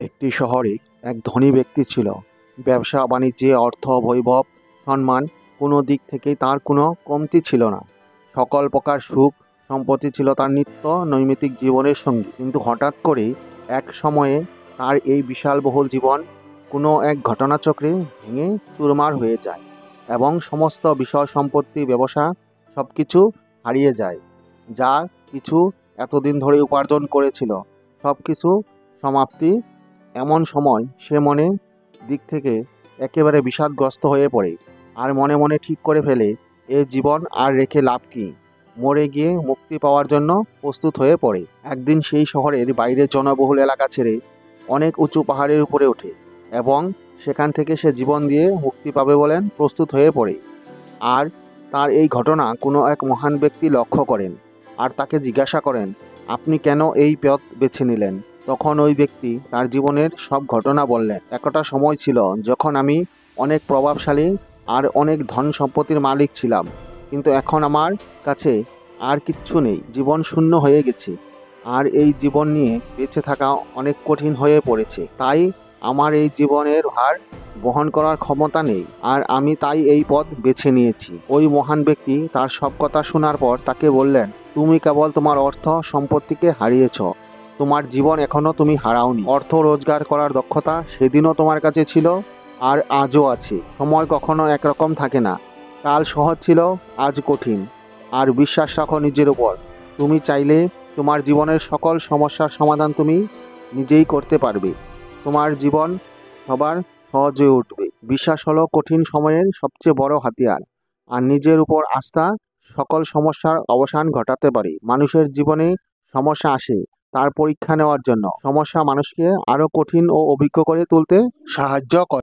একটি শহরে এক ধনী ব্যক্তি ছিল। ব্যবসা বাণিজ্যে অর্থ, বৈভব, সম্মান কোনো দিক থেকেই তার কোনো কমতি ছিল না। সকল প্রকার সুখ সম্পত্তি ছিল তার নিত্য নৈমিত্তিক জীবনের সঙ্গী। কিন্তু হঠাৎ করে এক সময়ে তার এই বিশালবহুল জীবন কোনো এক ঘটনাচক্রে ভেঙে চুরমার হয়ে যায় এবং সমস্ত বিষয় সম্পত্তি, ব্যবসা সব কিছু হারিয়ে যায়। যা কিছু এতদিন ধরে উপার্জন করেছিল সব কিছু সমাপ্তি। এমন সময় সে মনে দিক থেকে একেবারে বিষাদগ্রস্ত হয়ে পড়ে আর মনে মনে ঠিক করে ফেলে, এ জীবন আর রেখে লাভ কি। মরে গিয়ে মুক্তি পাওয়ার জন্য প্রস্তুত হয়ে পড়ে। একদিন সেই শহরের বাইরে জনবহুল এলাকা ছেড়ে অনেক উঁচু পাহাড়ের উপরে ওঠে এবং সেখান থেকে সে জীবন দিয়ে মুক্তি পাবে বলেন প্রস্তুত হয়ে পড়ে। আর তার এই ঘটনা কোনো এক মহান ব্যক্তি লক্ষ্য করেন আর তাকে জিজ্ঞাসা করেন, আপনি কেন এই পথ বেছে নিলেন? তখন ওই ব্যক্তি তার জীবনের সব ঘটনা বললেন। একটা সময় ছিল যখন আমি অনেক প্রভাবশালী আর অনেক ধন সম্পত্তির মালিক ছিলাম, কিন্তু এখন আমার কাছে আর কিচ্ছু নেই। জীবন শূন্য হয়ে গেছে আর এই জীবন নিয়ে বেঁচে থাকা অনেক কঠিন হয়ে পড়েছে। তাই আমার এই জীবনের ভার বহন করার ক্ষমতা নেই আর আমি তাই এই পথ বেছে নিয়েছি। ওই মহান ব্যক্তি তার সব কথা শোনার পর তাকে বললেন, তুমি কেবল তোমার অর্থ সম্পত্তিকে হারিয়েছ, তোমার জীবন এখনও তুমি হারাওনি। অর্থ রোজগার করার দক্ষতা সেদিনও তোমার কাছে ছিল আর আজও আছে। সময় কখনো একরকম থাকে না, কাল সহজ ছিল আজ কঠিন। আর বিশ্বাস রাখো নিজের উপর, তুমি চাইলে তোমার জীবনের সকল সমস্যার সমাধান তুমি নিজেই করতে পারবে। তোমার জীবন সবার সহজ হয়ে উঠবে। বিশ্বাস হলো কঠিন সময়ের সবচেয়ে বড় হাতিয়ার, আর নিজের উপর আস্থা সকল সমস্যার অবসান ঘটাতে পারে। মানুষের জীবনে সমস্যা আসে তার পরীক্ষা নেওয়ার জন্য। সমস্যা মানুষকে আরও কঠিন ও অভিজ্ঞ করে তুলতে সাহায্য করে।